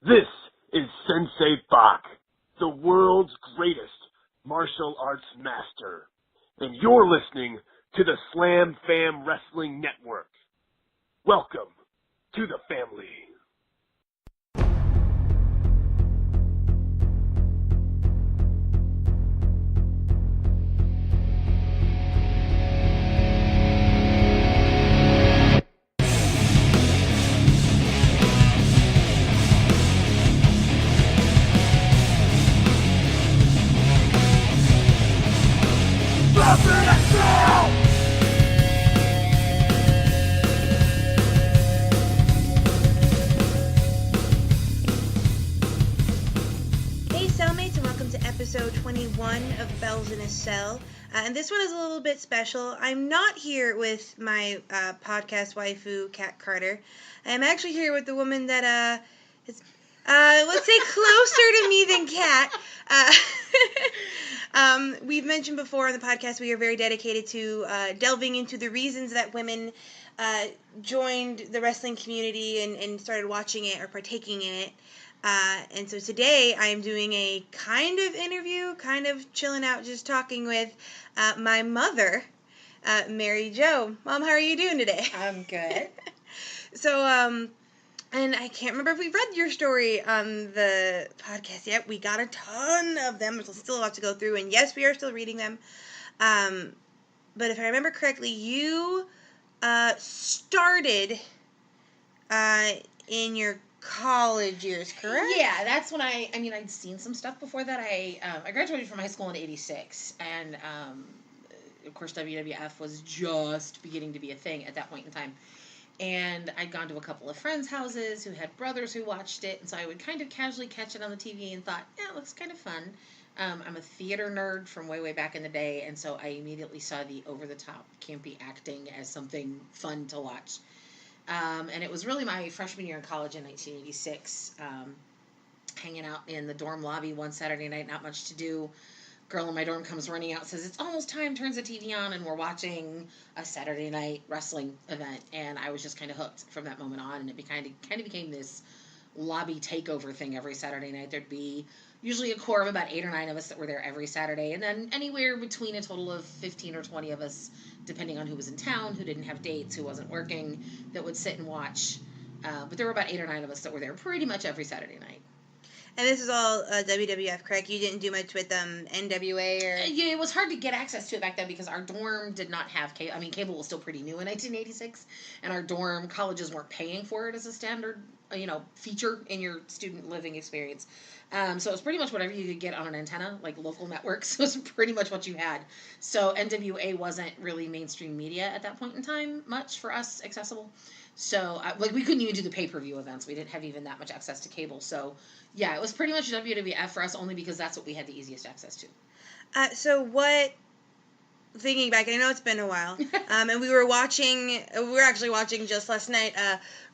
This is Sensei Bach, the world's greatest martial arts master. And you're listening to the Slam Fam Wrestling Network. Welcome to the family. Hey cellmates, and welcome to episode 21 of Bells in a Cell. And this one is a little bit special. I'm not here with my podcast waifu, Kat Carter. I'm actually here with the woman that is, let's say, closer to me than Kat. We've mentioned before on the podcast we are very dedicated to delving into the reasons that women joined the wrestling community and started watching it or partaking in it. And so today I am doing a kind of interview, kind of chilling out, just talking with my mother, Mary Jo. Mom, how are you doing today? I'm good. So, and I can't remember if we've read your story on the podcast yet. We got a ton of them. There's still a lot to go through, and yes, we are still reading them. But if I remember correctly, you started in your college years, correct? Yeah, that's when I'd seen some stuff before that. I graduated from high school in '86, and of course WWF was just beginning to be a thing at that point in time. And I'd gone to a couple of friends' houses who had brothers who watched it, and so I would kind of casually catch it on the TV and thought, yeah, it looks kind of fun. I'm a theater nerd from way back in the day, and so I immediately saw the over-the-top campy acting as something fun to watch. And it was really my freshman year in college in 1986, hanging out in the dorm lobby one Saturday night, not much to do. Girl in my dorm comes running out, says, it's almost time, turns the TV on, and we're watching a Saturday night wrestling event. And I was just kind of hooked from that moment on, and it kind of became this lobby takeover thing every Saturday night. There'd be usually a core of about 8 or 9 of us that were there every Saturday, and then anywhere between a total of 15 or 20 of us, depending on who was in town, who didn't have dates, who wasn't working, that would sit and watch. But there were about 8 or 9 of us that were there pretty much every Saturday night. And this is all WWF, correct? You didn't do much with NWA or... Yeah, it was hard to get access to it back then because our dorm did not have cable. I mean, cable was still pretty new in 1986, and our dorm, colleges weren't paying for it as a standard, feature in your student living experience. So it was pretty much whatever you could get on an antenna, like local networks, was pretty much what you had. So NWA wasn't really mainstream media at that point in time, much for us accessible. So, we couldn't even do the pay-per-view events. We didn't have even that much access to cable. So, yeah, it was pretty much WWF for us only because that's what we had the easiest access to. Thinking back, I know it's been a while, and we were actually watching just last night,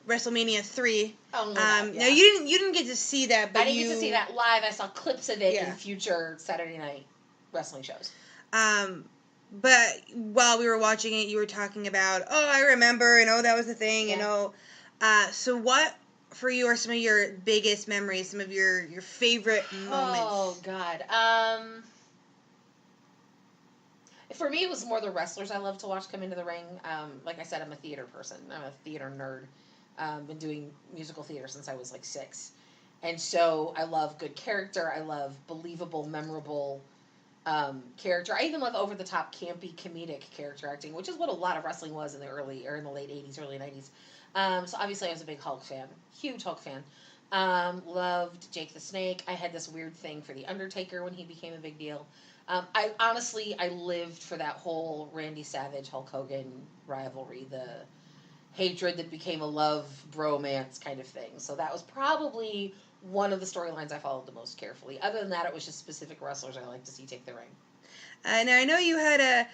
WrestleMania 3. Oh, my God, yeah. Now, you didn't get to see that, but I didn't get to see that live. I saw clips of it in future Saturday night wrestling shows. But while we were watching it, you were talking about, I remember, and that was the thing, so what, for you, are some of your biggest memories, some of your favorite moments? Oh, God. For me, it was more the wrestlers I love to watch come into the ring. Like I said, I'm a theater person. I'm a theater nerd. Been doing musical theater since I was, 6. And so I love good character. I love believable, memorable character. I even love over-the-top, campy, comedic character acting, which is what a lot of wrestling was in the late 80s, early 90s. So obviously I was a big Hulk fan. Huge Hulk fan. Loved Jake the Snake. I had this weird thing for The Undertaker when he became a big deal. I lived for that whole Randy Savage, Hulk Hogan rivalry, the hatred that became a love bromance kind of thing. So that was probably one of the storylines I followed the most carefully. Other than that, it was just specific wrestlers I like to see take the ring. Now, I know you had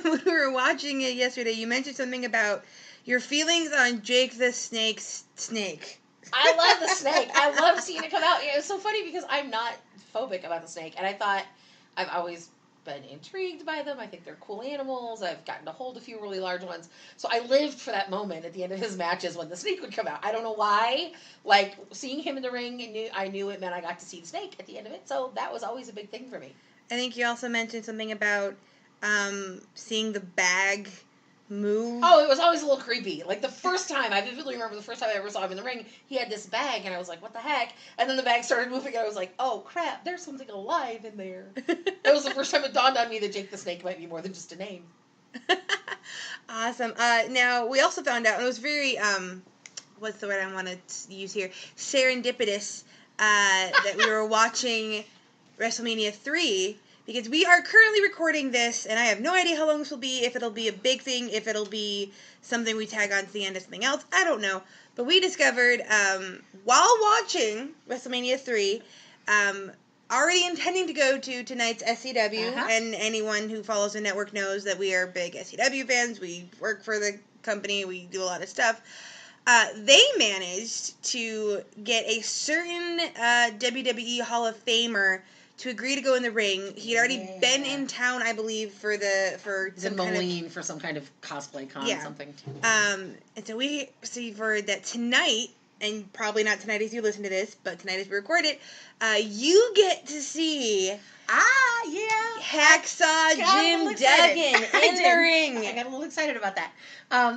when we were watching it yesterday, you mentioned something about your feelings on Jake the Snake's snake. I love the snake. I love seeing it come out. It was so funny because I'm not phobic about the snake, and I thought I've always been intrigued by them. I think they're cool animals. I've gotten to hold a few really large ones. So I lived for that moment at the end of his matches when the snake would come out. I don't know why. Like, seeing him in the ring, I knew it meant I got to see the snake at the end of it. So that was always a big thing for me. I think you also mentioned something about seeing the bag move. Oh, it was always a little creepy. Like, the first time, I vividly remember the first time I ever saw him in the ring, he had this bag, and I was like, what the heck? And then the bag started moving, and I was like, oh, crap, there's something alive in there. That was the first time it dawned on me that Jake the Snake might be more than just a name. Awesome. Now, we also found out, and it was very, what's the word I want to use here? Serendipitous, that we were watching WrestleMania 3, because we are currently recording this, and I have no idea how long this will be, if it'll be a big thing, if it'll be something we tag on to the end of something else, I don't know. But we discovered, while watching WrestleMania 3, already intending to go to tonight's SCW, and anyone who follows the network knows that we are big SCW fans, we work for the company, we do a lot of stuff. They managed to get a certain WWE Hall of Famer to agree to go in the ring. He'd already been in town, I believe, for some Moline for some kind of cosplay con or something. And so we see for that tonight, and probably not tonight as you listen to this, but tonight as we record it, you get to see Hacksaw Jim Duggan in the ring. I got a little excited about that.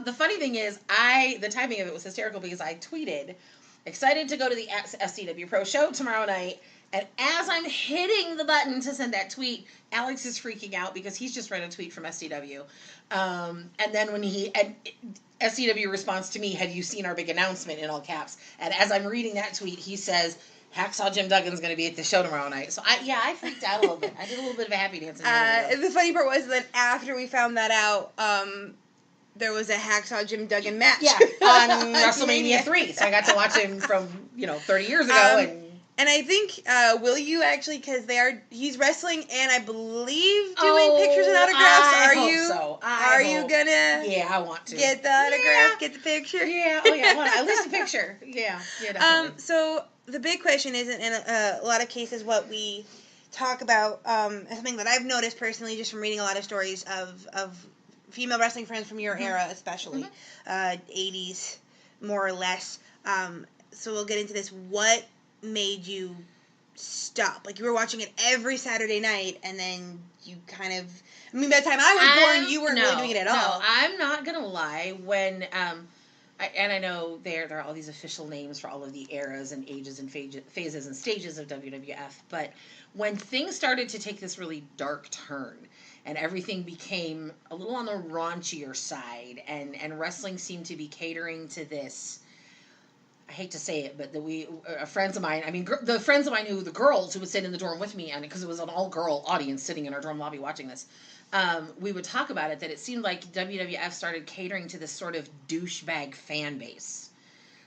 The funny thing is, the timing of it was hysterical because I tweeted, excited to go to the SCW Pro Show tomorrow night. And as I'm hitting the button to send that tweet, Alex is freaking out because he's just read a tweet from SCW. And then SCW responds to me, have you seen our big announcement, in all caps? And as I'm reading that tweet, he says, Hacksaw Jim Duggan's going to be at the show tomorrow night. So I freaked out a little bit. I did a little bit of a happy dance. The funny part was that after we found that out, there was a Hacksaw Jim Duggan match. Yeah, on WrestleMania 3. So I got to watch him from, 30 years ago. And I think, will you actually, because he's wrestling and I believe doing pictures and autographs. Are you gonna? Yeah, I want to. Get the autograph, get the picture? Yeah, I want to. At least a picture. Yeah, definitely. So the big question isn't in a lot of cases what we talk about, something that I've noticed personally just from reading a lot of stories of female wrestling friends from your era, especially, 80s, more or less. So we'll get into this. What made you stop? Like, you were watching it every Saturday night, and then you kind of, by the time I was born, you weren't really doing it at all. No, I'm not gonna lie. When I know there are all these official names for all of the eras and ages and phases and stages of WWF, but when things started to take this really dark turn and everything became a little on the raunchier side, and wrestling seemed to be catering to this, I hate to say it, but friends of mine, the friends of mine the girls who would sit in the dorm with me, and because it was an all-girl audience sitting in our dorm lobby watching this, we would talk about it, that it seemed like WWF started catering to this sort of douchebag fan base.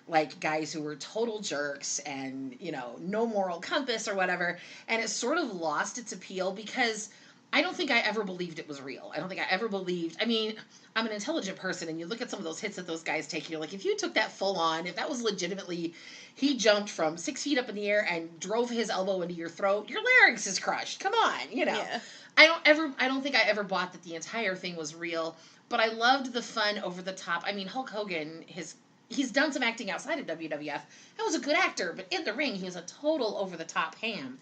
Like, guys who were total jerks and, no moral compass or whatever, and it sort of lost its appeal because I don't think I ever believed it was real. I don't think I ever believed, I'm an intelligent person, and you look at some of those hits that those guys take, and you're like, if you took that full on, if that was legitimately, he jumped from 6 feet up in the air and drove his elbow into your throat, your larynx is crushed. Come on, Yeah. I don't think I ever bought that the entire thing was real, but I loved the fun over the top. Hulk Hogan, he's done some acting outside of WWF. That was a good actor, but in the ring, he was a total over the top ham.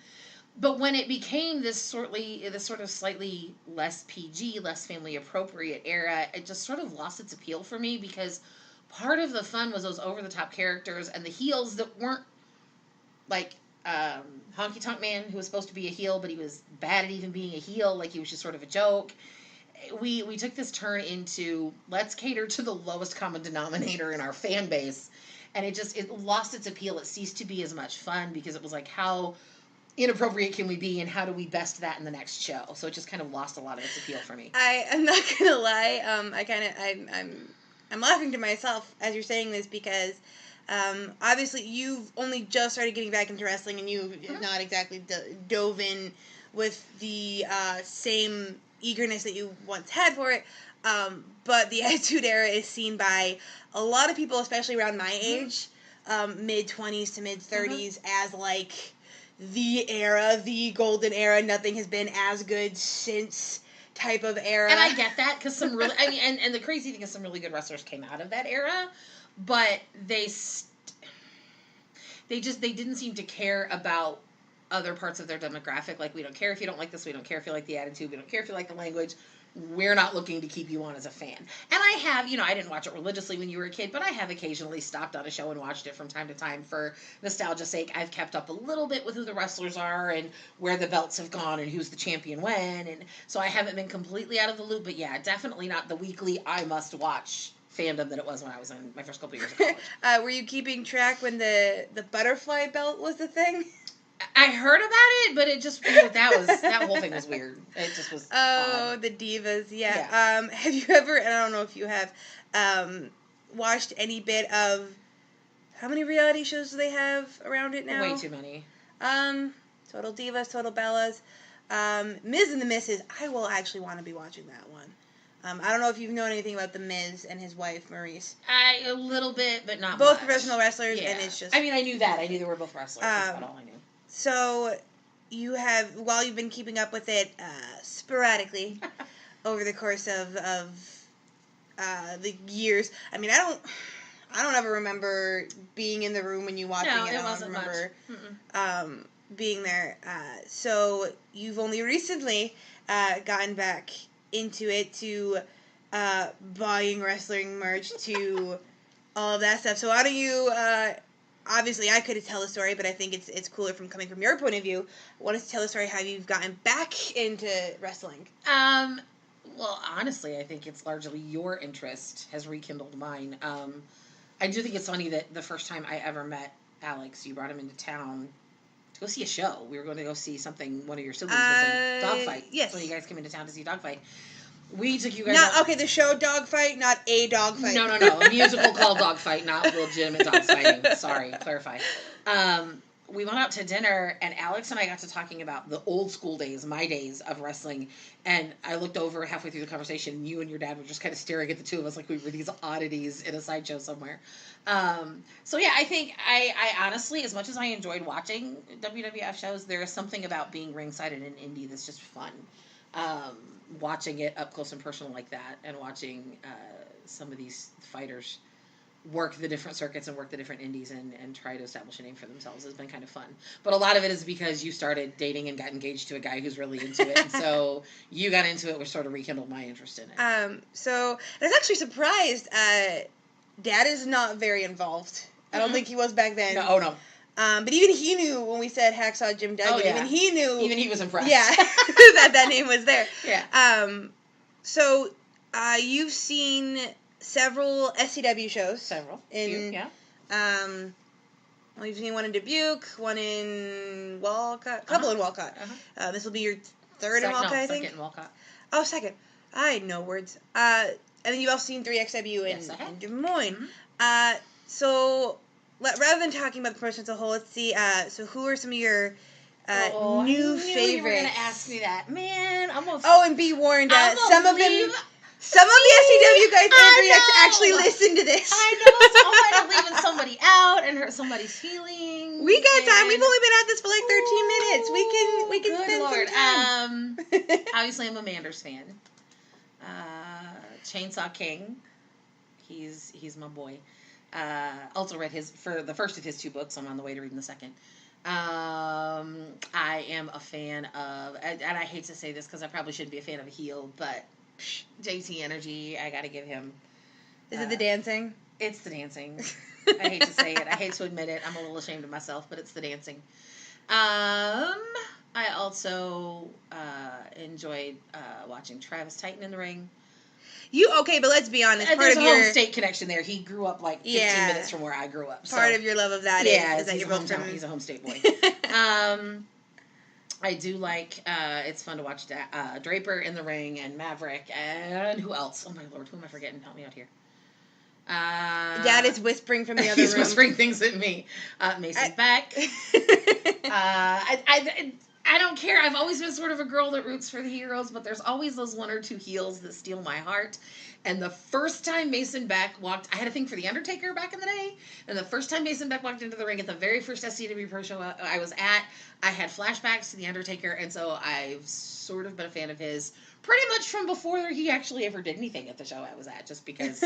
But when it became this sort of slightly less PG, less family appropriate era, it just sort of lost its appeal for me, because part of the fun was those over the top characters and the heels that weren't like Honky Tonk Man, who was supposed to be a heel, but he was bad at even being a heel, like he was just sort of a joke. We took this turn into, let's cater to the lowest common denominator in our fan base, and it lost its appeal. It ceased to be as much fun because it was like, how inappropriate can we be, and how do we best that in the next show? So it just kind of lost a lot of its appeal for me. I'm not gonna lie, I'm laughing to myself as you're saying this, because obviously you've only just started getting back into wrestling, and you've not exactly dove in with the same eagerness that you once had for it, but the Attitude Era is seen by a lot of people, especially around my age, mid-20s to mid-30s, as like the era, the golden era, nothing has been as good since type of era. And I get that, because some really, I mean, and the crazy thing is some really good wrestlers came out of that era, but they didn't seem to care about other parts of their demographic. Like, we don't care if you don't like this, we don't care if you like the attitude, we don't care if you like the language, we're not looking to keep you on as a fan. And I have, I didn't watch it religiously when you were a kid, but I have occasionally stopped on a show and watched it from time to time for nostalgia's sake. I've kept up a little bit with who the wrestlers are and where the belts have gone and who's the champion when, and so I haven't been completely out of the loop, but yeah, definitely not the weekly I must watch fandom that it was when I was in my first couple years of college. Were you keeping track when the butterfly belt was the thing? I heard about it, but it just, that whole thing was weird. It just was odd. The divas, yeah. Have you ever, and I don't know if you have, watched any bit of, how many reality shows do they have around it now? Way too many. Total Divas, Total Bellas, Miz and the Misses. I will actually want to be watching that one. I don't know if you've known anything about the Miz and his wife, Maurice. A little bit, but not both much. Professional wrestlers, yeah. and it's just... I mean, I knew that. I knew they were both wrestlers. That's about all I knew. So, you have, while you've been keeping up with it sporadically over the course of the years, I mean, I don't ever remember being in the room when you watching it. It I wasn't don't remember much. Being there. So, you've only recently gotten back into it, to buying wrestling merch, to all of that stuff. So, why don't you... obviously, I could tell the story, but I think it's cooler from coming from your point of view. I wanted to tell the story how you've gotten back into wrestling. Well, honestly, I think it's largely your interest has rekindled mine. I do think it's funny that the first time I ever met Alex, you brought him into town to go see a show. We were going to go see something, one of your siblings was in Dogfight. Yes. So you guys came into town to see Dogfight. We took you guys out. The show Dogfight, not a dogfight. No. A musical called Dogfight, not legitimate dog fighting. Sorry, clarify. We went out to dinner, and Alex and I got to talking about the old school days, my days of wrestling, and I looked over halfway through the conversation, and you and your dad were just kind of staring at the two of us like we were these oddities in a sideshow somewhere. So yeah, I think I honestly, as much as I enjoyed watching WWF shows, there is something about being ringside in an indie that's just fun. Watching it up close and personal like that, and watching some of these fighters work the different circuits and work the different indies and try to establish a name for themselves has been kind of fun. But a lot of it is because you started dating and got engaged to a guy who's really into it, and so you got into it, which sort of rekindled my interest in it. So I was actually surprised. Dad is not very involved. I don't think he was back then. No. But even he knew when we said Hacksaw Jim Duggan. Oh, yeah. Even he knew. Even he was impressed. Yeah, that name was there. Yeah. So you've seen several SCW shows. Several. Yeah. Well, you've seen one in Dubuque, one in Walcott, couple in Walcott. This will be your third in Walcott, I think. Second in Walcott. Oh, second. I know words. And then you've also seen 3XW in Des Moines. So rather than talking about the person as a whole, let's see. So who are some of your new favorites? You were gonna ask me that, man. And be warned, some of the SCW guys in 3X actually listen to this. I know, so I might have leaving somebody out and hurt somebody's feelings. We got time. We've only been at this for like 13 minutes. We can spend some time. Obviously, I'm a Manders fan. Chainsaw King. He's my boy. Also read the first of his 2 books. I'm on the way to reading the second. I am a fan of, and I hate to say this because I probably shouldn't be a fan of a heel, but JT Energy, I gotta give him. Is it the dancing? It's the dancing. I hate to say it. I hate to admit it. I'm a little ashamed of myself, but it's the dancing. I also enjoyed watching Travis Titan in the ring. But let's be honest. There's a home state connection there. He grew up like 15 minutes from where I grew up. Part of your love of that is that you're both from. He's a home state boy. I do like, it's fun to watch Draper in the ring and Maverick and who else? Oh my Lord, who am I forgetting? Help me out here. Dad is whispering from the other room. He's whispering things at me. Mason Beck. I don't care. I've always been sort of a girl that roots for the heroes, but there's always those one or two heels that steal my heart. And the first time Mason Beck walked, I had a thing for The Undertaker back in the day. And the first time Mason Beck walked into the ring at the very first SCW Pro show I was at, I had flashbacks to The Undertaker. And so I've sort of been a fan of his pretty much from before he actually ever did anything at the show I was at, just because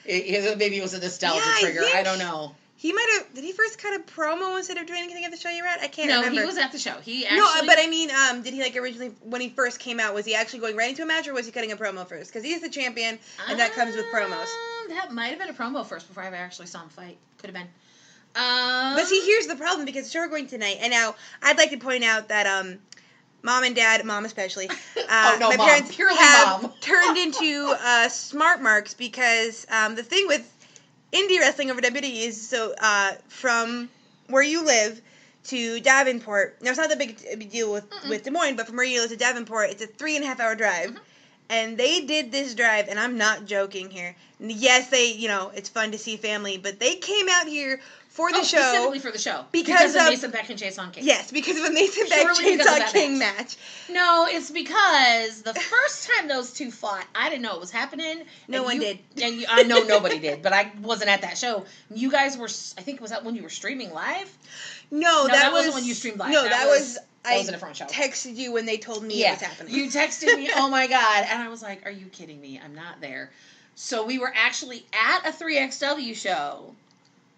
maybe it was a nostalgia trigger. I don't know. He might have. Did he first cut a promo instead of doing anything at the show you were at? I can't remember. No, he was at the show. He actually. No, but I mean, did he like originally when he first came out? Was he actually going right into a match, or was he cutting a promo first? Because he's the champion, and that comes with promos. That might have been a promo first before I actually saw him fight. Could have been. But see, here's the problem because the show we're going tonight, and now I'd like to point out that Mom and Dad, Mom especially, my parents have turned into smart marks because the thing with indie wrestling over WWE is so from where you live to Davenport. Now it's not the big deal with Des Moines, but from where you live to Davenport, it's a 3.5 hour drive. Mm-hmm. And they did this drive, and I'm not joking here. Yes, it's fun to see family, but they came out here for the show. Specifically for the show. Because of Mason Beck and Chainsaw King. Yes, because of a Mason Beck Chainsaw King match. No, it's because the first time those two fought, I didn't know it was happening. No one did. And I know nobody did, but I wasn't at that show. You guys were, I think, was that when you were streaming live? No, that wasn't when you streamed live. No, that was a different show. I texted you when they told me it was happening. You texted me, oh my God. And I was like, are you kidding me? I'm not there. So we were actually at a 3XW show.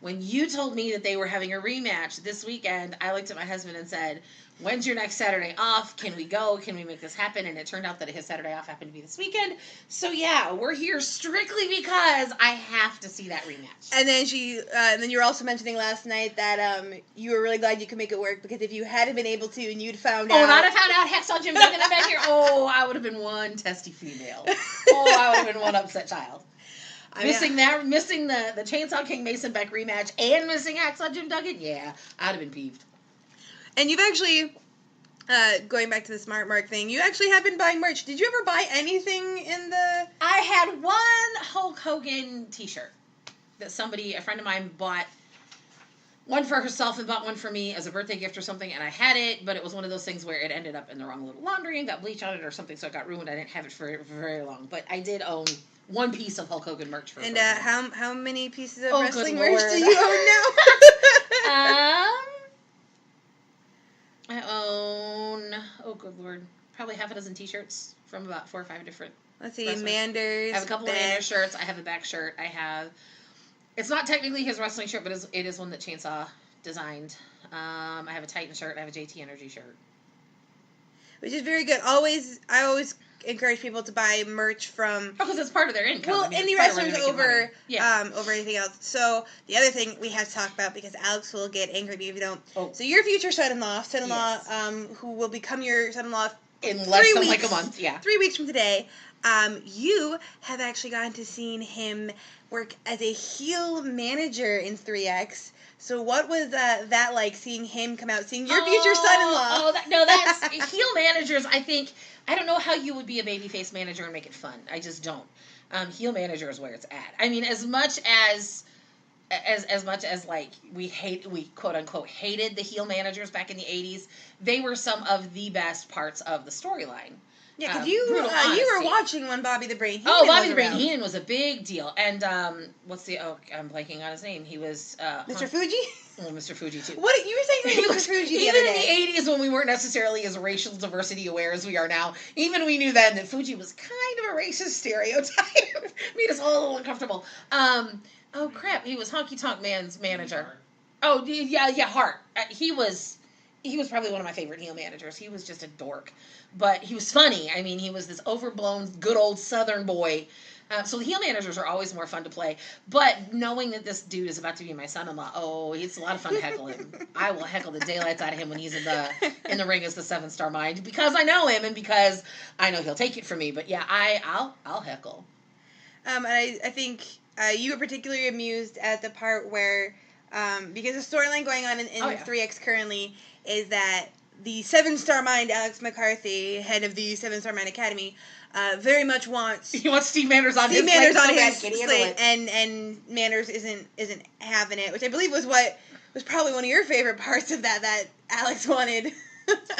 When you told me that they were having a rematch this weekend, I looked at my husband and said, when's your next Saturday off? Can we go? Can we make this happen? And it turned out that his Saturday off happened to be this weekend. So yeah, we're here strictly because I have to see that rematch. And then then you were also mentioning last night that you were really glad you could make it work because if you hadn't been able to and you'd found out. Oh, not have found out Hacksaw Jim Duggan had been here. Oh, I would have been one testy female. Oh, I would have been one upset child. Missing the Chainsaw King Mason Beck rematch and missing Hacksaw Jim Duggan, yeah, I'd have been peeved. And you've actually, going back to the Smart Mark thing, you actually have been buying merch. Did you ever buy anything in the... I had one Hulk Hogan t-shirt that a friend of mine bought. One for herself and bought one for me as a birthday gift or something, and I had it, but it was one of those things where it ended up in the wrong little laundry and got bleach on it or something, so it got ruined. I didn't have it for very long, but I did own one piece of Hulk Hogan merch for. And how many pieces of wrestling merch do you own now? I own, oh good lord, probably half a dozen t-shirts from about 4 or 5 different. Let's see, Manders. I have a couple of Manders shirts. I have a back shirt. It's not technically his wrestling shirt, but it is one that Chainsaw designed. I have a Titan shirt. I have a JT Energy shirt. Which is very good. I always encourage people to buy merch from... Oh, because it's part of their income. Well, indie wrestlers over anything else. So, the other thing we have to talk about, because Alex will get angry if you don't. Oh. So, your future son-in-law, yes. Who will become your son-in-law in less than like a month, yeah. 3 weeks from today, you have actually gotten to seeing him work as a heel manager in 3X. So what was that like, seeing him come out, seeing your future son-in-law? That's heel managers. I don't know how you would be a babyface manager and make it fun. I just don't. Heel manager is where it's at. I mean, as much as like we quote unquote hated the heel managers back in the 80s, they were some of the best parts of the storyline. Yeah, because you were watching when Bobby the Brain Heenan Bobby the Brain Heenan was a big deal. And I'm blanking on his name. He was Mr. Fuji? Well, Mr. Fuji too. What you were saying Mr. Fuji the other day. Even in the 80s when we weren't necessarily as racial diversity aware as we are now, even we knew then that Fuji was kind of a racist stereotype. Made us all a little uncomfortable. Oh crap, he was Honky Tonk Man's manager. Oh yeah, Hart. He was probably one of my favorite heel managers. He was just a dork. But he was funny. I mean, he was this overblown, good old Southern boy. So the heel managers are always more fun to play. But knowing that this dude is about to be my son-in-law, it's a lot of fun to heckle him. I will heckle the daylights out of him when he's in the ring as the 7-star mind because I know him and because I know he'll take it from me. But yeah, I'll heckle. And I think you were particularly amused at the part where because the storyline going on in 3X currently is that the 7-star mind, Alex McCarthy, head of the 7-Star Mind Academy, very much wants... He wants Steve Manners on his slate, and Manners isn't having it, which I believe was probably one of your favorite parts of that Alex wanted.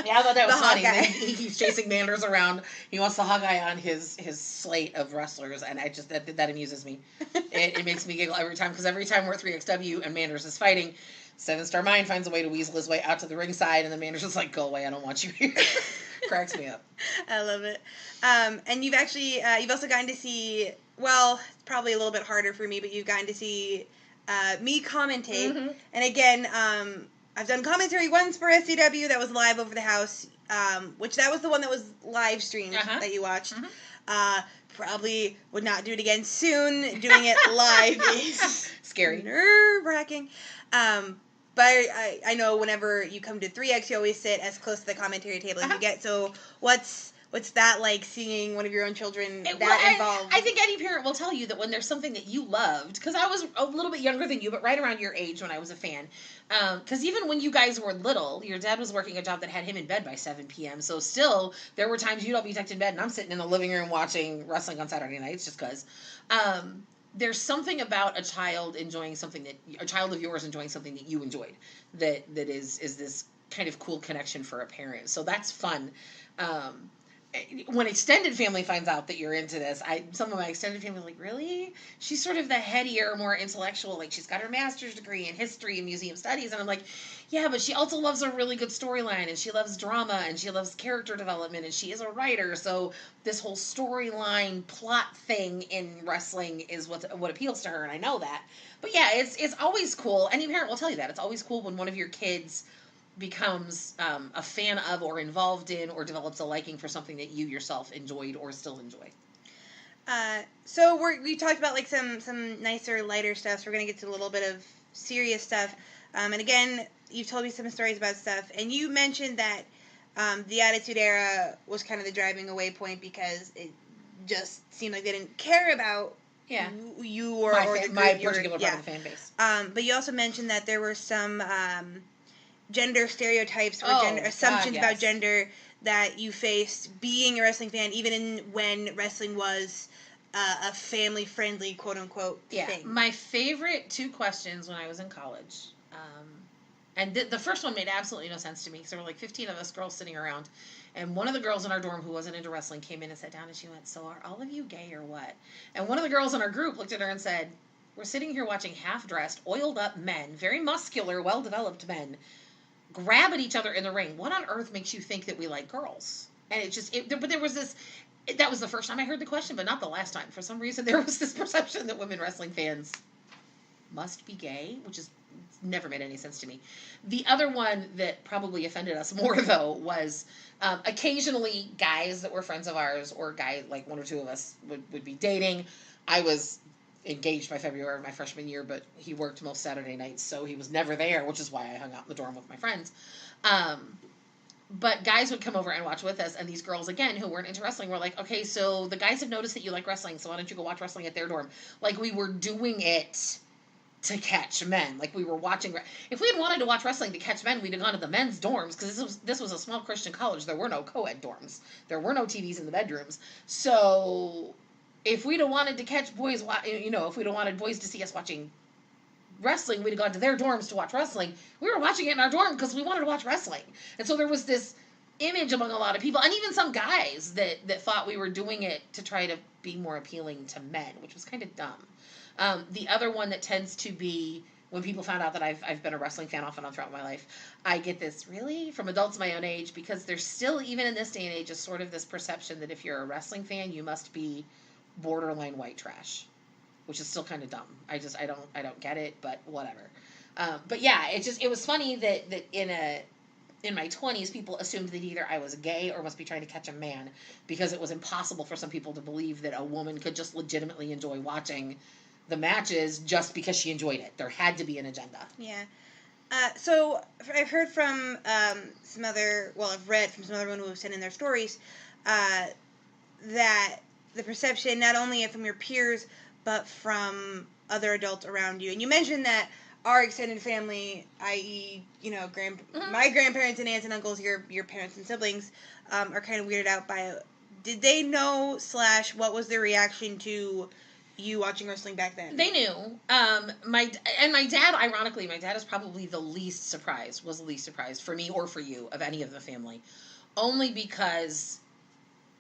Yeah, I thought that was The funny. Hawkeye. Then he's chasing Manders around. He wants the Hawkeye on his slate of wrestlers, and I just that amuses me. It makes me giggle every time, because every time we're 3XW and Manders is fighting, 7-Star Mind finds a way to weasel his way out to the ringside, and then Manders is like, "Go away, I don't want you here." Cracks me up. I love it. And you've actually you've also gotten to see, well, it's probably a little bit harder for me, but you've gotten to see me commentate. Mm-hmm. And again, I've done commentary once for SCW that was live over the house, which that was the one that was live streamed that you watched. Mm-hmm. Probably would not do it again soon. Doing it live is scary, nerve-wracking. But I know whenever you come to 3X, you always sit as close to the commentary table as you get. So what's that like, seeing one of your own children involved? I think any parent will tell you that when there's something that you loved, because I was a little bit younger than you, but right around your age when I was a fan. Because even when you guys were little, your dad was working a job that had him in bed by 7 p.m. So still, there were times you'd all be tucked in bed, and I'm sitting in the living room watching wrestling on Saturday nights just because. There's something about a child enjoying something a child of yours enjoying something that you enjoyed that is this kind of cool connection for a parent. So that's fun. When extended family finds out that you're into this, some of my extended family are like, really? She's sort of the headier, more intellectual, like she's got her master's degree in history and museum studies. And I'm like, yeah, but she also loves a really good storyline, and she loves drama, and she loves character development, and she is a writer. So this whole storyline plot thing in wrestling is what appeals to her, and I know that. But yeah, it's always cool. Any parent will tell you that. It's always cool when one of your kids becomes a fan of or involved in or develops a liking for something that you yourself enjoyed or still enjoy. So we talked about like some nicer, lighter stuff. So we're gonna get to a little bit of serious stuff. And again, you've told me some stories about stuff, and you mentioned that the Attitude Era was kind of the driving away point because it just seemed like they didn't care about you or my particular part of the fan base. But you also mentioned that there were some gender stereotypes or gender assumptions about gender that you faced being a wrestling fan, even when wrestling was a family-friendly, quote-unquote, thing. My favorite 2 questions when I was in college, and the first one made absolutely no sense to me, because there were like 15 of us girls sitting around, and one of the girls in our dorm who wasn't into wrestling came in and sat down, and she went, "So are all of you gay or what?" And one of the girls in our group looked at her and said, "We're sitting here watching half-dressed, oiled-up men, very muscular, well-developed men, grab at each other in the ring. What on earth makes you think that we like girls?" And but there was this, that was the first time I heard the question, but not the last time. For some reason, there was this perception that women wrestling fans must be gay, which is never made any sense to me. The other one that probably offended us more, though, was occasionally guys that were friends of ours, or guys, like 1 or 2 of us would be dating. I was engaged by February of my freshman year, but he worked most Saturday nights, so he was never there, which is why I hung out in the dorm with my friends. But guys would come over and watch with us, and these girls, again, who weren't into wrestling, were like, "Okay, so the guys have noticed that you like wrestling, so why don't you go watch wrestling at their dorm?" Like, we were doing it to catch men. Like, we were watching. If we had wanted to watch wrestling to catch men, we'd have gone to the men's dorms, because this was a small Christian college. There were no co-ed dorms. There were no TVs in the bedrooms. So if we'd have wanted to catch boys, if we'd have wanted boys to see us watching wrestling, we'd have gone to their dorms to watch wrestling. We were watching it in our dorm because we wanted to watch wrestling. And so there was this image among a lot of people, and even some guys, that thought we were doing it to try to be more appealing to men, which was kind of dumb. The other one that tends to be, when people found out that I've been a wrestling fan off and on throughout my life, I get this, really? From adults my own age, because there's still, even in this day and age, is sort of this perception that if you're a wrestling fan, you must be borderline white trash, which is still kind of dumb. I don't get it, but whatever. But yeah, it was funny that in my 20s, people assumed that either I was gay or must be trying to catch a man, because it was impossible for some people to believe that a woman could just legitimately enjoy watching the matches just because she enjoyed it. There had to be an agenda. Yeah. So I've heard from I've read from some other women who have sent in their stories that the perception, not only from your peers, but from other adults around you. And you mentioned that our extended family, i.e., my grandparents and aunts and uncles, your parents and siblings, are kind of weirded out by it. Did they know / what was their reaction to you watching wrestling back then? They knew. My dad, ironically, my dad is probably the least surprised for me or for you of any of the family. Only because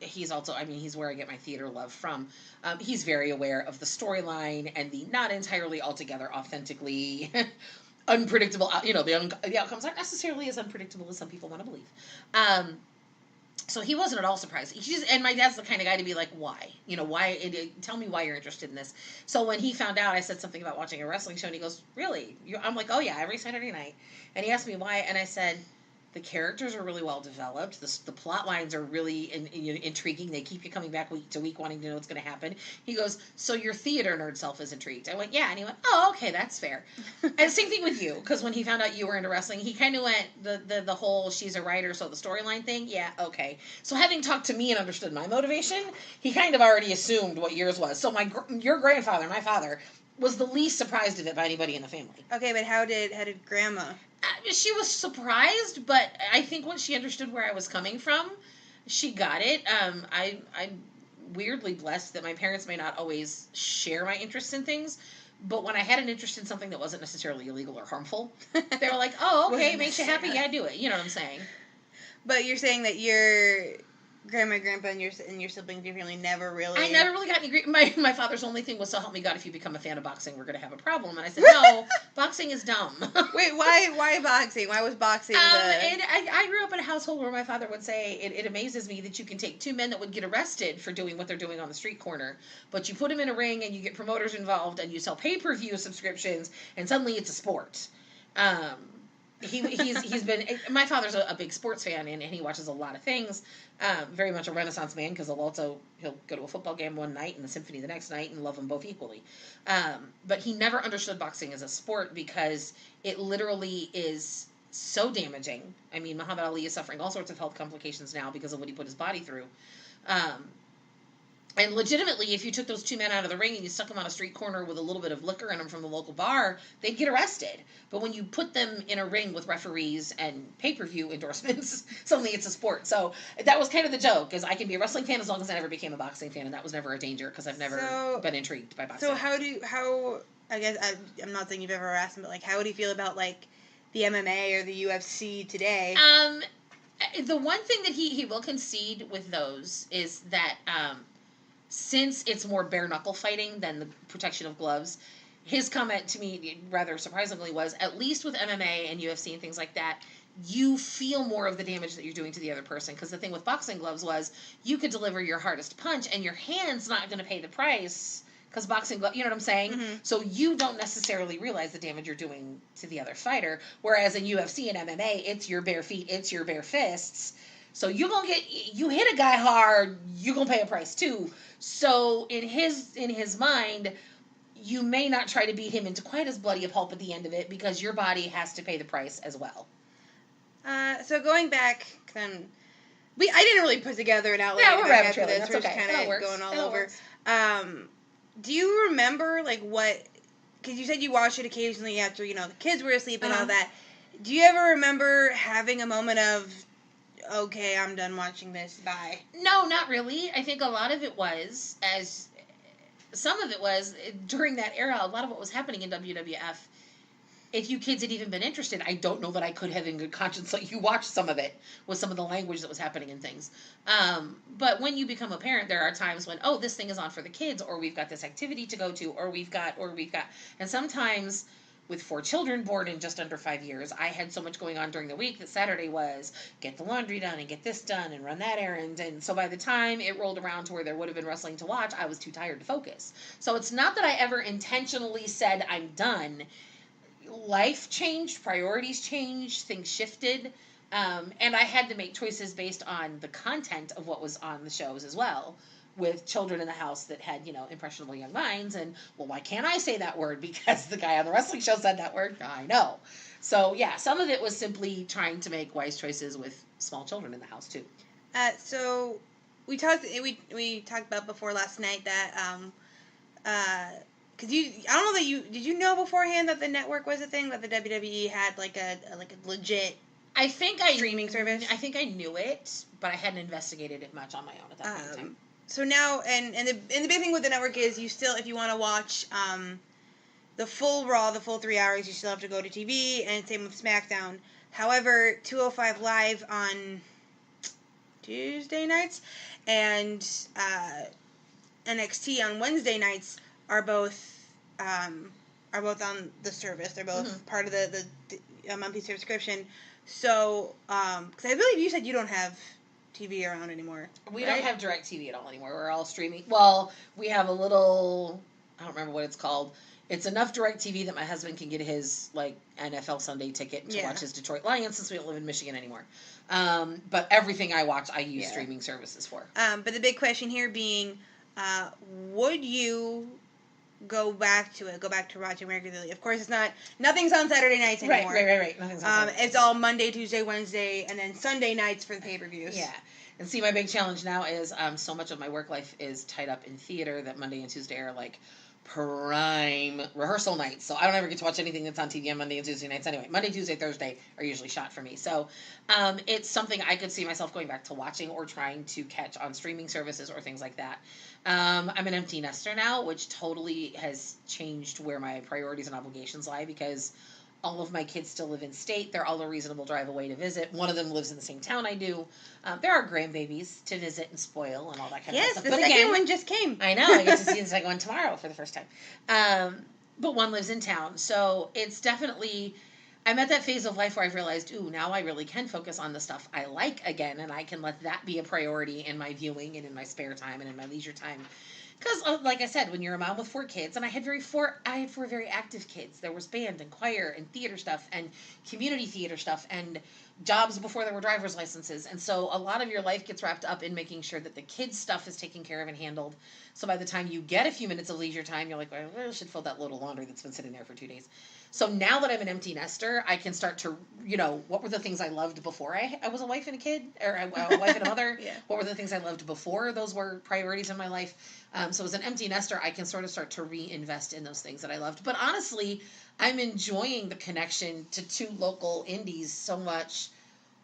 he's also, I mean, he's where I get my theater love from. He's very aware of the storyline and the not entirely altogether authentically unpredictable, the outcomes aren't necessarily as unpredictable as some people want to believe. So he wasn't at all surprised. And my dad's the kind of guy to be like, why? Tell me why you're interested in this. So when he found out, I said something about watching a wrestling show, and he goes, really? I'm like, oh yeah, every Saturday night. And he asked me why, and I said, the characters are really well developed. The plot lines are really intriguing. They keep you coming back week to week wanting to know what's going to happen. He goes, so your theater nerd self is intrigued. I went, yeah. And he went, oh, okay, that's fair. And same thing with you, because when he found out you were into wrestling, he kind of went the whole she's a writer, so the storyline thing, yeah, okay. So having talked to me and understood my motivation, he kind of already assumed what yours was. So your grandfather, my father, was the least surprised of it by anybody in the family. Okay, but how did Grandma? She was surprised, but I think once she understood where I was coming from, she got it. I'm weirdly blessed that my parents may not always share my interest in things, but when I had an interest in something that wasn't necessarily illegal or harmful, they were like, oh, okay, it makes you happy, yeah, do it. You know what I'm saying? But you're saying that your grandma, grandpa, and your siblings, your family never really... I never really got any... My father's only thing was, so help me God, if you become a fan of boxing, we're going to have a problem. And I said, no, boxing is dumb. Wait, why boxing? Why was boxing And I grew up in a household where my father would say, it amazes me that you can take two men that would get arrested for doing what they're doing on the street corner, but you put them in a ring and you get promoters involved and you sell pay-per-view subscriptions, and suddenly it's a sport. He's been, my father's a big sports fan, and he watches a lot of things. Very much a Renaissance man, because he'll go to a football game one night and the symphony the next night and love them both equally. But he never understood boxing as a sport because it literally is so damaging. I mean, Muhammad Ali is suffering all sorts of health complications now because of what he put his body through. And legitimately, if you took those two men out of the ring and you stuck them on a street corner with a little bit of liquor in them from the local bar, they'd get arrested. But when you put them in a ring with referees and pay-per-view endorsements, suddenly it's a sport. So that was kind of the joke, is I can be a wrestling fan as long as I never became a boxing fan, and that was never a danger because I've never been intrigued by boxing. So I guess I'm not saying you've ever asked him, but like, how would he feel about like the MMA or the UFC today? The one thing that he will concede with those is that since it's more bare-knuckle fighting than the protection of gloves, his comment to me, rather surprisingly, was, at least with MMA and UFC and things like that, you feel more of the damage that you're doing to the other person. Because the thing with boxing gloves was, you could deliver your hardest punch, and your hand's not going to pay the price, because boxing gloves, you know what I'm saying? Mm-hmm. So you don't necessarily realize the damage you're doing to the other fighter, whereas in UFC and MMA, it's your bare feet, it's your bare fists. So you hit a guy hard, you're going to pay a price too. So in his mind, you may not try to beat him into quite as bloody a pulp at the end of it because your body has to pay the price as well. So going back, I didn't really put together an outline. Yeah, we're rabbit trailing. This. We're just kind of going all over. Do you remember like what? Because you said you watched it occasionally after the kids were asleep and all that. Do you ever remember having a moment of, okay, I'm done watching this, bye? No, not really. I think a lot of it was, some of it was, during that era, a lot of what was happening in WWF, if you kids had even been interested, I don't know that I could have in good conscience let you watch some of it, with some of the language that was happening and things. But when you become a parent, there are times when, oh, this thing is on for the kids, or we've got this activity to go to, or we've got, and sometimes, with 4 children born in just under 5 years, I had so much going on during the week that Saturday was get the laundry done and get this done and run that errand. And so by the time it rolled around to where there would have been wrestling to watch, I was too tired to focus. So it's not that I ever intentionally said I'm done. Life changed, priorities changed, things shifted, and I had to make choices based on the content of what was on the shows as well. With children in the house that had, impressionable young minds, and, well, why can't I say that word? Because the guy on the wrestling show said that word. I know. So, yeah, some of it was simply trying to make wise choices with small children in the house, too. So, we talked about before last night that, because I don't know that did you know beforehand that the network was a thing, that the WWE had, like a legit streaming service? I think I knew it, but I hadn't investigated it much on my own at that point in time. So now, and the big thing with the network is you still, if you want to watch the full Raw, the full 3 hours, you still have to go to TV, and same with SmackDown. However, 205 Live on Tuesday nights and NXT on Wednesday nights are both on the service. They're both part of the monthly subscription. So, because I believe you said you don't have TV around anymore. We right? don't have direct TV at all anymore. We're all streaming. Well, we have a little, I don't remember what it's called. It's enough direct TV that my husband can get his like NFL Sunday ticket to watch his Detroit Lions since we don't live in Michigan anymore. But everything I watch, I use streaming services for. But the big question here being, would you go back to watching Margaret Adelle? Of course, nothing's on Saturday nights anymore. Right. Nothing's on Saturday. It's all Monday, Tuesday, Wednesday, and then Sunday nights for the pay-per-views. Yeah. And see, my big challenge now is so much of my work life is tied up in theater that Monday and Tuesday are like prime rehearsal nights. So I don't ever get to watch anything that's on TV on Monday and Tuesday nights anyway. Monday, Tuesday, Thursday are usually shot for me. So it's something I could see myself going back to watching or trying to catch on streaming services or things like that. I'm an empty nester now, which totally has changed where my priorities and obligations lie because all of my kids still live in state. They're all a reasonable drive away to visit. One of them lives in the same town I do. There are grandbabies to visit and spoil and all that kind of stuff. Yes, the second one just came. I know. I get to see the second one tomorrow for the first time. But one lives in town. So it's definitely, I'm at that phase of life where I've realized, now I really can focus on the stuff I like again, and I can let that be a priority in my viewing and in my spare time and in my leisure time. Because, like I said, when you're a mom with 4 kids, and I had 4 very active kids. There was band and choir and theater stuff and community theater stuff and jobs before there were driver's licenses. And so a lot of your life gets wrapped up in making sure that the kids' stuff is taken care of and handled. So by the time you get a few minutes of leisure time, you're like, well, I should fold that load of laundry that's been sitting there for 2 days. So now that I'm an empty nester, I can start to, what were the things I loved before I was a wife and a kid, or a wife and a mother? What were the things I loved before those were priorities in my life? So as an empty nester, I can sort of start to reinvest in those things that I loved. But honestly, I'm enjoying the connection to 2 local indies so much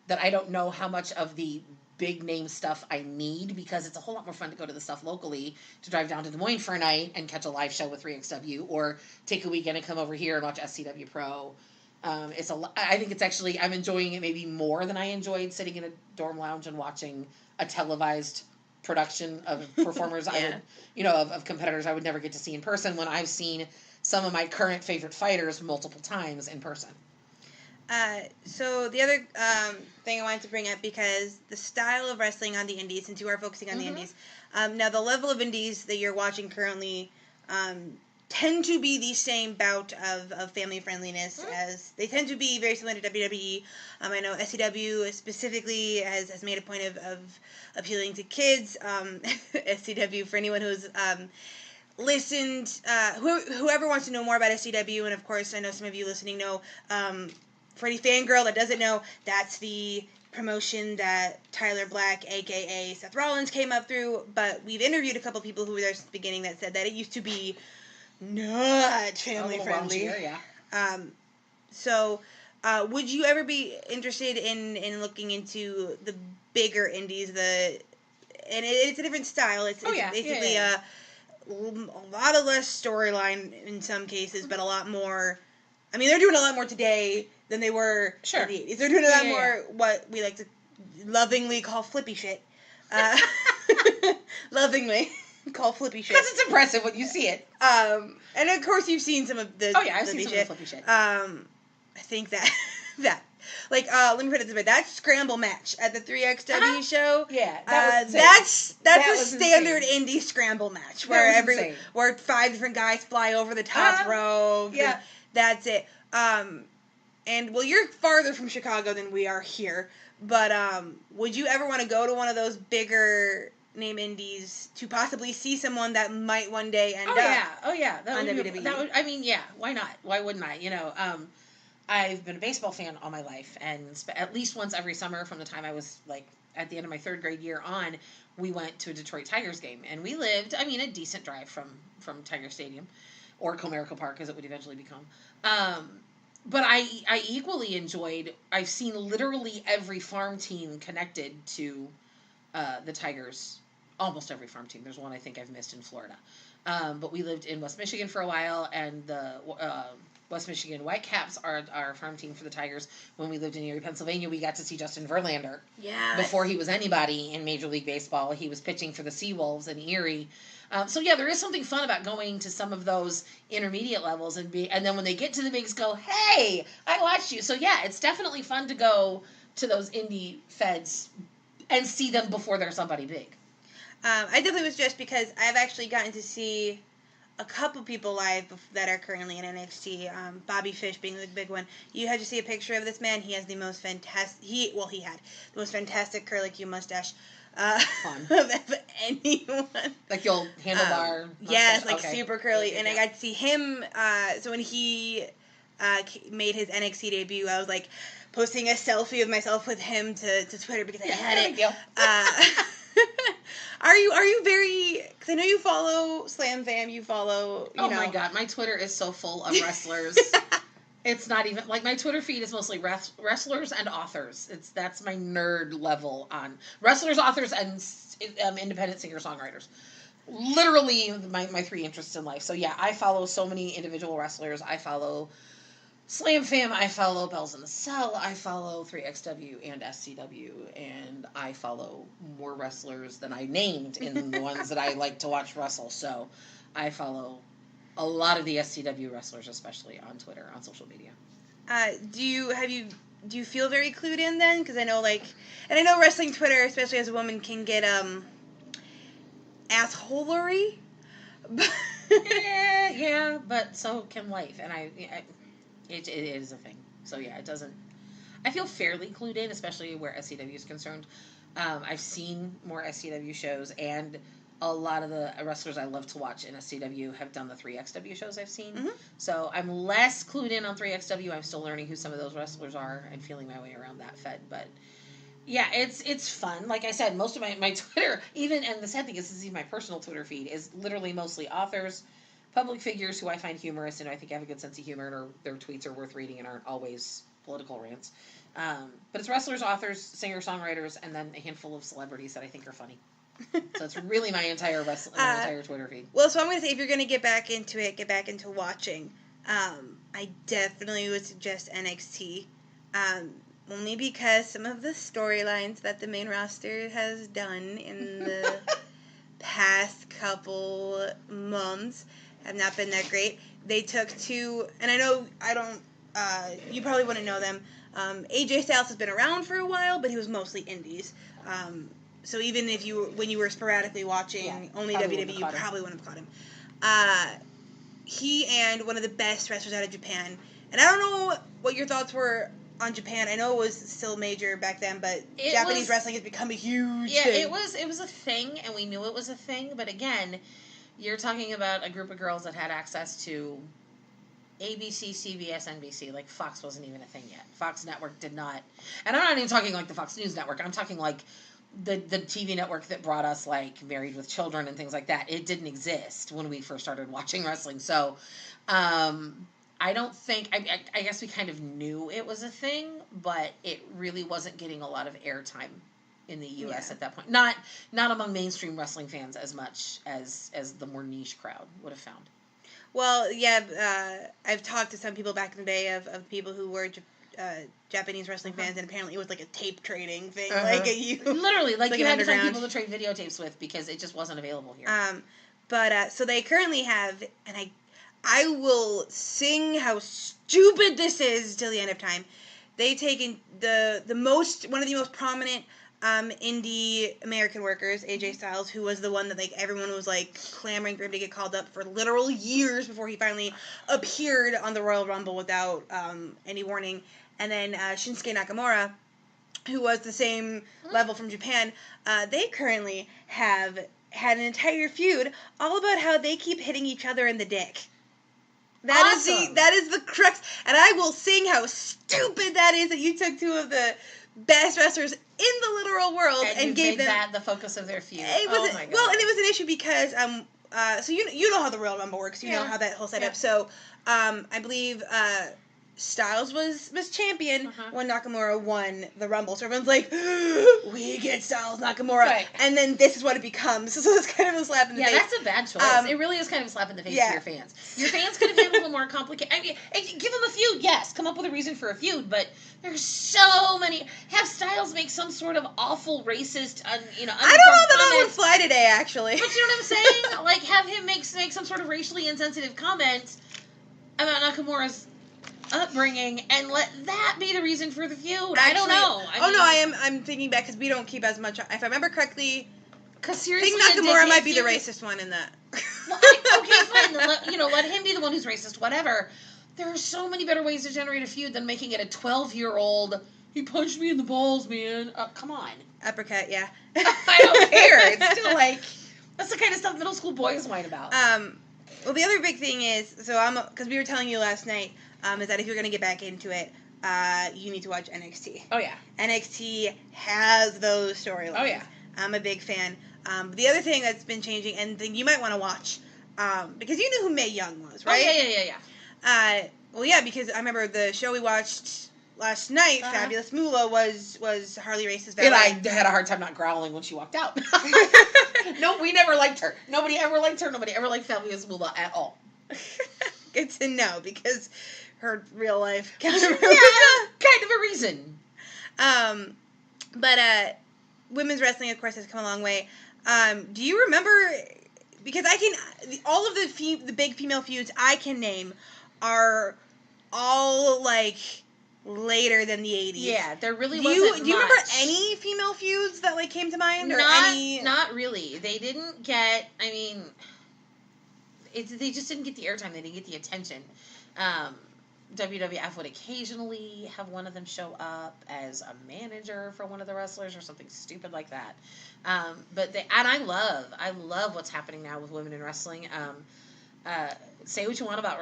that I don't know how much of the big name stuff I need, because it's a whole lot more fun to go to the stuff locally, to drive down to Des Moines for a night and catch a live show with 3XW, or take a weekend and come over here and watch SCW Pro. I think it's actually, I'm enjoying it maybe more than I enjoyed sitting in a dorm lounge and watching a televised production of performers I would, of competitors I would never get to see in person, when I've seen some of my current favorite fighters multiple times in person. So the other thing I wanted to bring up, because the style of wrestling on the indies, since you are focusing on the indies, now the level of indies that you're watching currently tend to be the same bout of family friendliness, as they tend to be very similar to WWE. I know SCW specifically has made a point of appealing to kids. SCW, for anyone who's listened, whoever wants to know more about SCW, and of course I know some of you listening know, for any fangirl that doesn't know, that's the promotion that Tyler Black, a.k.a. Seth Rollins, came up through. But we've interviewed a couple people who were there since the beginning that said that it used to be not family friendly. So would you ever be interested in looking into the bigger indies? And it's a different style. It's basically a lot of less storyline in some cases, but a lot more. I mean, they're doing a lot more today than they were in the 80s. They're doing a lot more what we like to lovingly call flippy shit. Lovingly call flippy shit. Because it's impressive when you see it. And of course you've seen some of the I've seen some of the flippy shit. I think that let me put it this way, that scramble match at the 3XW show, that's a standard indie scramble match where 5 different guys fly over the top rope. Yeah. That's it. And well, you're farther from Chicago than we are here, but would you ever want to go to one of those bigger name indies to possibly see someone that might one day end up on WWE? Why not? Why wouldn't I? I've been a baseball fan all my life, and at least once every summer from the time I was like at the end of my 3rd grade year on, we went to a Detroit Tigers game, and we lived, a decent drive from Tiger Stadium, or Comerica Park as it would eventually become. But I equally enjoyed, I've seen literally every farm team connected to the Tigers almost every farm team. There's one I think I've missed in Florida. But we lived in West Michigan for a while, and the West Michigan Whitecaps are our farm team for the Tigers. When we lived in Erie, Pennsylvania, we got to see Justin Verlander. Yeah. Before he was anybody in Major League Baseball, he was pitching for the Seawolves in Erie. So yeah, there is something fun about going to some of those intermediate levels and then when they get to the bigs, go, hey, I watched you. So yeah, it's definitely fun to go to those indie feds and see them before they're somebody big. I definitely was just because I've actually gotten to see a couple people live that are currently in NXT. Bobby Fish being the big one. You had to see a picture of this man. He has the most fantastic. He had the most fantastic curly Q mustache. Fun. Of anyone. Like the old handlebar. Yes, like okay. super curly. Yeah. And I got to see him. So when he made his NXT debut, I was like posting a selfie of myself with him to Twitter because I had it. Are you very? Because I know you follow Slam Fam. You follow. You know. My God, my Twitter is so full of wrestlers. It's not even like my Twitter feed is mostly wrestlers and authors. That's my nerd level on wrestlers, authors, and independent singer-songwriters. Literally my three interests in life. So yeah, I follow so many individual wrestlers. I follow Slam Fam. I follow Bells in the Cell. I follow 3XW and SCW, and I follow more wrestlers than I named in the ones that I like to watch wrestle. So I follow a lot of the SCW wrestlers, especially on Twitter, on social media. Do you feel very clued in then? Because I know and I know wrestling Twitter, especially as a woman, can get assholery. yeah, but so can life, and it is a thing. So yeah, it doesn't. I feel fairly clued in, especially where SCW is concerned. I've seen more SCW shows, and a lot of the wrestlers I love to watch in SCW have done the 3XW shows I've seen. Mm-hmm. So I'm less clued in on 3XW. I'm still learning who some of those wrestlers are and feeling my way around that fed. But yeah, it's fun. Like I said, most of my Twitter, and the sad thing is, this is even my personal Twitter feed, is literally mostly authors, public figures who I find humorous and I think have a good sense of humor, or their tweets are worth reading and aren't always political rants. But it's wrestlers, authors, singer-songwriters, and then a handful of celebrities that I think are funny. So it's really my entire entire Twitter feed. Well, so I'm going to say, if you're going to get back into it, get back into watching, I definitely would suggest NXT. Only because some of the storylines that the main roster has done in the past couple months have not been that great. They took two, and I know you probably wouldn't know them. AJ Styles has been around for a while, but he was mostly indies. So even when you were sporadically watching only WWE, you probably wouldn't have caught him. He and one of the best wrestlers out of Japan, and I don't know what your thoughts were on Japan. I know it was still major back then, but Japanese wrestling has become a huge thing. It was a thing, and we knew it was a thing, but again, you're talking about a group of girls that had access to ABC, CBS, NBC. Like, Fox wasn't even a thing yet. Fox Network did not, and I'm not even talking like the Fox News Network, I'm talking like the TV network that brought us like Married with Children and things like that. It didn't exist when we first started watching wrestling. So I don't think, I guess we kind of knew it was a thing, but it really wasn't getting a lot of airtime in the U.S. at that point. Not among mainstream wrestling fans as much as the more niche crowd would have found. Well, yeah, I've talked to some people back in the day of people who were Japanese wrestling fans, and apparently it was like a tape trading thing. Literally, like you had to find people to trade videotapes with because it just wasn't available here. But so they currently have, and I will sing how stupid this is till the end of time. They've taken one of the most prominent indie American workers, AJ Styles, who was the one that everyone was clamoring for him to get called up for literal years before he finally appeared on the Royal Rumble without any warning. And then Shinsuke Nakamura, who was the same level from Japan, they currently have had an entire feud all about how they keep hitting each other in the dick. That is the crux, and I will sing how stupid that is that you took two of the best wrestlers in the literal world and gave them that the focus of their feud. My God. Well, and it was an issue because so you know how the Royal Rumble works. You know how that whole setup. Yeah. So I believe Styles was champion Uh-huh. when Nakamura won the Rumble. So everyone's like, we get Styles Nakamura. Right. And then this is what it becomes. So it's kind of a slap in the face. Yeah, that's a bad choice. It really is kind of a slap in the face to your fans. Your fans could have handled a more complicated... I mean, give them a feud, yes. Come up with a reason for a feud, but there's so many... Have Styles make some sort of awful racist, I don't know that would fly today, actually. But you know what I'm saying? Like, have him make some sort of racially insensitive comment about Nakamura's upbringing and let that be the reason for the feud. Actually, I don't know. I'm thinking back because we don't keep as much. If I remember correctly, because seriously, I think Nakamura might be the racist one in that. Well, okay, fine. Let him be the one who's racist. Whatever. There are so many better ways to generate a feud than making it a 12-year-old. He punched me in the balls, man. Come on. Uppercut, yeah. I don't care. It's still like that's the kind of stuff middle school boys whine about. Well, the other big thing is because we were telling you last night. Is that if you're going to get back into it, you need to watch NXT. Oh, yeah. NXT has those storylines. Oh, yeah. I'm a big fan. The other thing that's been changing, and thing you might want to watch, because you knew who Mae Young was, right? Oh, yeah. Well, yeah, because I remember the show we watched last night, Fabulous Moolah, was Harley Race's valet. And I had a hard time not growling when she walked out. No, we never liked her. Nobody ever liked her. Nobody ever liked Fabulous Moolah at all. Good to know, because... her real life kind of a reason. But women's wrestling, of course, has come a long way. Do you remember? Because all of the big female feuds I can name are all like later than the 80s. Yeah, there really wasn't much. Do you remember any female feuds that like came to mind? Not really. They didn't get. I mean, they just didn't get the airtime. They didn't get the attention. WWF would occasionally have one of them show up as a manager for one of the wrestlers or something stupid like that. I love what's happening now with women in wrestling. Say what you want about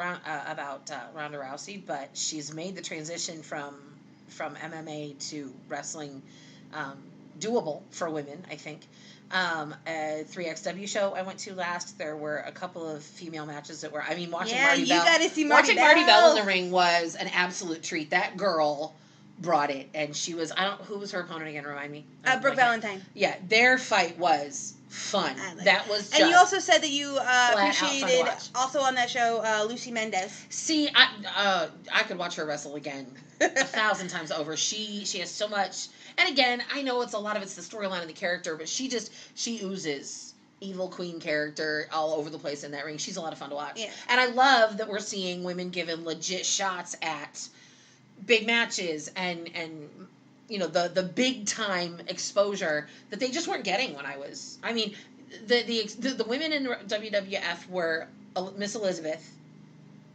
Ronda Rousey, but she's made the transition from MMA to wrestling doable for women, I think. A 3XW show I went to last, there were a couple of female matches that were, watching Marty Bell. Gotta see Marty Bell. Marty Bell in the ring was an absolute treat. That girl brought it, and she was, who was her opponent again, remind me? Brooke Valentine. Yeah, their fight was fun. That was just and you also said that you appreciated, also on that show, Lucy Mendez. See, I could watch her wrestle again 1,000 times over. She has so much... And again, I know a lot of it's the storyline and the character, but she oozes evil queen character all over the place in that ring. She's a lot of fun to watch. Yeah. And I love that we're seeing women given legit shots at big matches and the big time exposure that they just weren't getting when I was. I mean, the women in WWF were Miss Elizabeth,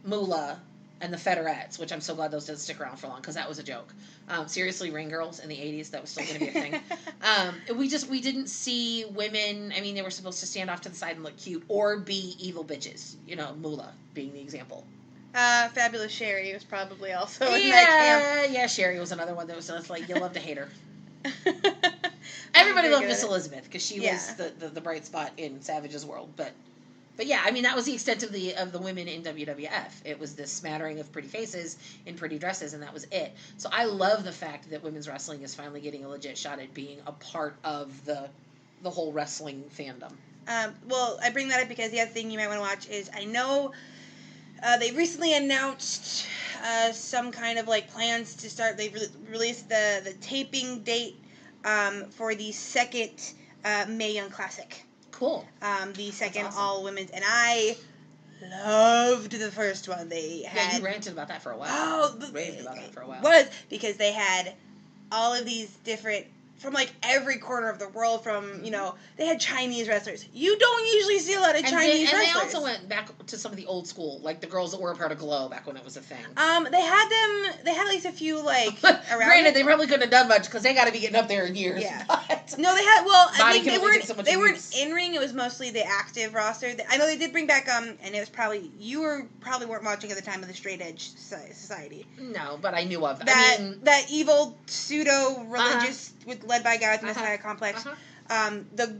Moolah, and the Federettes, which I'm so glad those didn't stick around for long, because that was a joke. Seriously, ring girls in the 80s, that was still going to be a thing. We didn't see women, they were supposed to stand off to the side and look cute, or be evil bitches. Moolah being the example. Fabulous Sherry was probably also in that camp. Yeah, Sherry was another one that was just like, you love to hate her. Everybody loved Miss Elizabeth, because she was the bright spot in Savage's world, But yeah, that was the extent of the women in WWF. It was this smattering of pretty faces in pretty dresses, and that was it. So I love the fact that women's wrestling is finally getting a legit shot at being a part of the whole wrestling fandom. Well, I bring that up because the other thing you might want to watch is, I know they recently announced some kind of like plans to start. They released the taping date for the second Mae Young Classic. Cool. The second awesome. all women's, and I loved the first one. They had. Yeah, you ranted about that for a while. Oh, raved about that for a while. Was because they had all of these different, from like every corner of the world. From they had Chinese wrestlers. You don't usually see a lot of Chinese wrestlers. And they also went back to some of the old school, like the girls that were a part of Glow back when it was a thing. They had at least a few like around. Granted, they probably couldn't have done much because they got to be getting up there in years. Yeah. But no, they had. Well, I think they weren't in ring. It was mostly the active roster. I know they did bring back and it was probably weren't watching at the time of the Straight Edge Society. No, but I knew of that evil pseudo religious led by a guy with the Messiah complex. The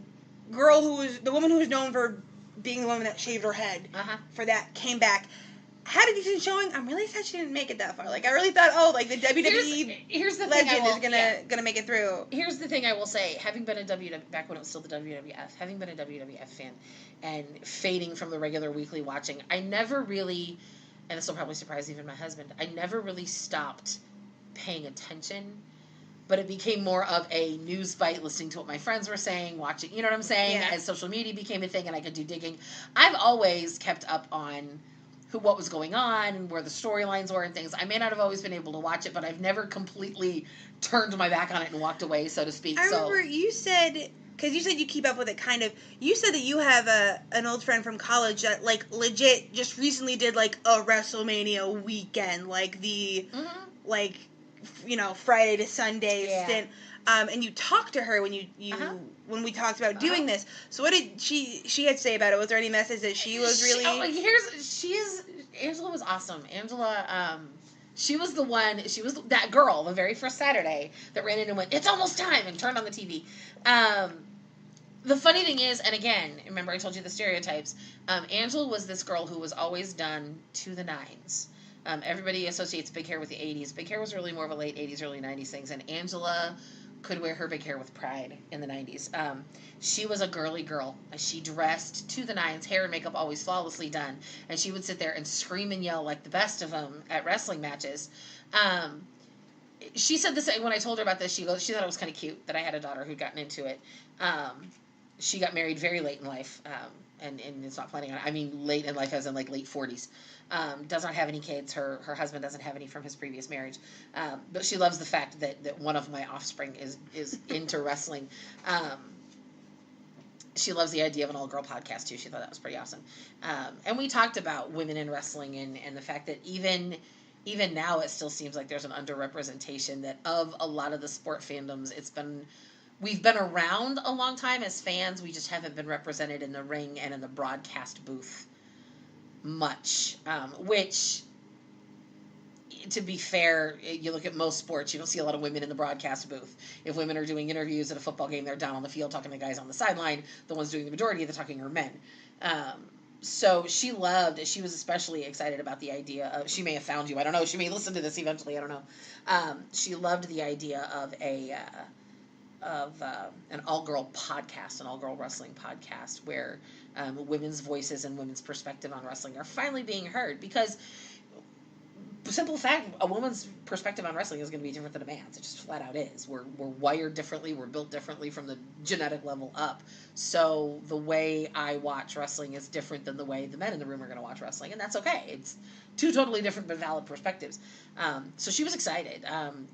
woman who was known for being the woman that shaved her head for that came back. had a decent showing. I'm really sad she didn't make it that far. Like, I really thought, oh, like, the WWE here's the legend thing is gonna make it through. Here's the thing I will say. Having been a back when it was still the WWF, having been a WWF fan and fading from the regular weekly watching, I never really, and this will probably surprise even my husband, I never really stopped paying attention. But it became more of a news bite, listening to what my friends were saying, watching, you know what I'm saying? Yeah. As social media became a thing and I could do digging. I've always kept up on what was going on and where the storylines were and things. I may not have always been able to watch it, but I've never completely turned my back on it and walked away, so to speak. I remember you said, because you said you keep up with it kind of, you said that you have an old friend from college that, like, legit just recently did, like, a WrestleMania weekend, like the, like, you know, Friday to Sunday stint. And you talked to her when when we talked about doing this. So what did she had to say about it? Was there any message that she was really? Angela was awesome. Angela, she was the one. She was that girl the very first Saturday that ran in and went, "It's almost time," and turned on the TV. The funny thing is, and again, remember I told you the stereotypes. Angela was this girl who was always done to the nines. Everybody associates big hair with the 80s. Big hair was really more of a late 80s, early 90s things, and Angela could wear her big hair with pride in the 90s. She was a girly girl. She dressed to the nines, hair and makeup always flawlessly done, and she would sit there and scream and yell like the best of them at wrestling matches. She said this when I told her about this. She thought it was kind of cute that I had a daughter who'd gotten into it. She got married very late in life, and is not planning on it. I mean, late in life as in like late 40s. Does not have any kids. Her husband doesn't have any from his previous marriage. But she loves the fact that one of my offspring is into wrestling. She loves the idea of an all-girl podcast, too. She thought that was pretty awesome. And we talked about women in wrestling and the fact that even now it still seems like there's an underrepresentation that of a lot of the sport fandoms. We've been around a long time as fans. We just haven't been represented in the ring and in the broadcast booth much, which, to be fair, you look at most sports, you don't see a lot of women in the broadcast booth. If women are doing interviews at a football game, they're down on the field talking to guys on the sideline. The ones doing the majority of the talking are men. So she was especially excited about the idea of, she may have found you, I don't know, she may listen to this eventually, I don't know. She loved the idea of an all-girl podcast, an all-girl wrestling podcast, where women's voices and women's perspective on wrestling are finally being heard, because simple fact, a woman's perspective on wrestling is going to be different than a man's. It just flat out is. We're wired differently. We're built differently from the genetic level up. So the way I watch wrestling is different than the way the men in the room are going to watch wrestling, and that's okay. It's two totally different but valid perspectives. So she was excited.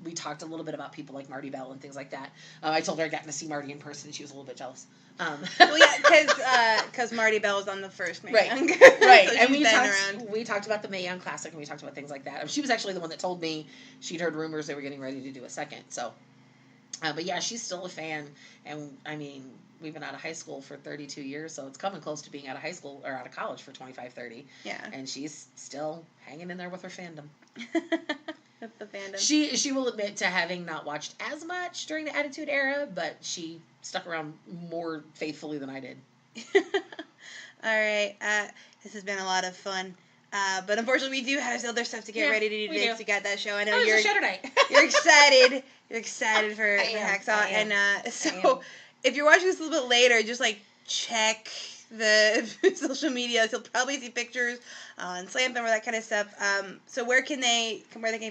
We talked a little bit about people like Marty Bell and things like that. I told her I'd gotten to see Marty in person, and she was a little bit jealous. Well, yeah, because Marty Bell was on the first Mae Young. Right. So and we talked about the Mae Young Classic, and we talked about things like that. She was actually the one that told me she'd heard rumors they were getting ready to do a second. So, but yeah, she's still a fan, and I mean, we've been out of high school for 32 years, so it's coming close to being out of high school or out of college for 25, 30. Yeah. And she's still hanging in there with her fandom. With the fandom. She will admit to having not watched as much during the Attitude Era, but she stuck around more faithfully than I did. All right. This has been a lot of fun. But unfortunately, we do have other stuff to get ready to do today because we got that show. I know you're. Show tonight. You're excited. You're excited for Hacksaw, and so if you're watching this a little bit later, just like check the social media. You'll probably see pictures on Slam Fam or that kind of stuff. So where can they find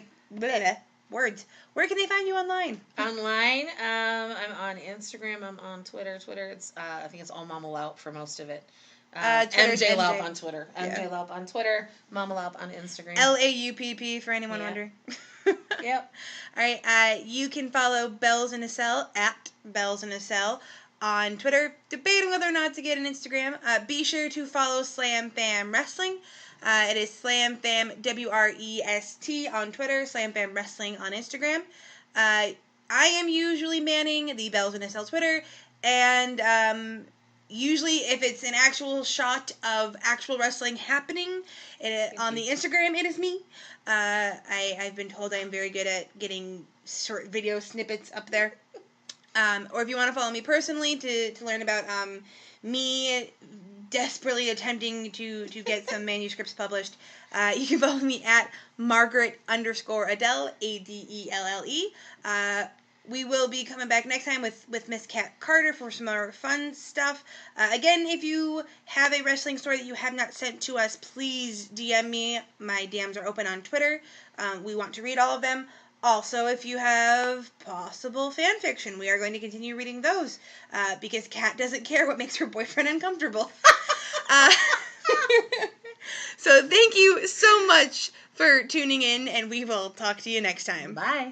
you online? Online, I'm on Instagram. I'm on Twitter. It's I think it's all Mama Laup for most of it. MJ Laup on Twitter. MJ Laup on Twitter. Mama Laup on Instagram. LAUPP for anyone wondering. Yep. All right. You can follow Bells in a Cell at Bells in a Cell on Twitter, debating whether or not to get an Instagram. Be sure to follow Slam Fam Wrestling. It is Slam Fam WREST on Twitter, Slam Fam Wrestling on Instagram. I am usually manning the Bells in a Cell Twitter, and usually if it's an actual shot of actual wrestling happening on the Instagram, it is me. I've been told I am very good at getting short video snippets up there. Or if you want to follow me personally to learn about me desperately attempting to get some manuscripts published. You can follow me at Margaret_Adelle, Adelle. We will be coming back next time with Miss Kat Carter for some more fun stuff. Again, if you have a wrestling story that you have not sent to us, please DM me. My DMs are open on Twitter. We want to read all of them. Also, if you have possible fan fiction, we are going to continue reading those because Kat doesn't care what makes her boyfriend uncomfortable. So thank you so much for tuning in, and we will talk to you next time. Bye.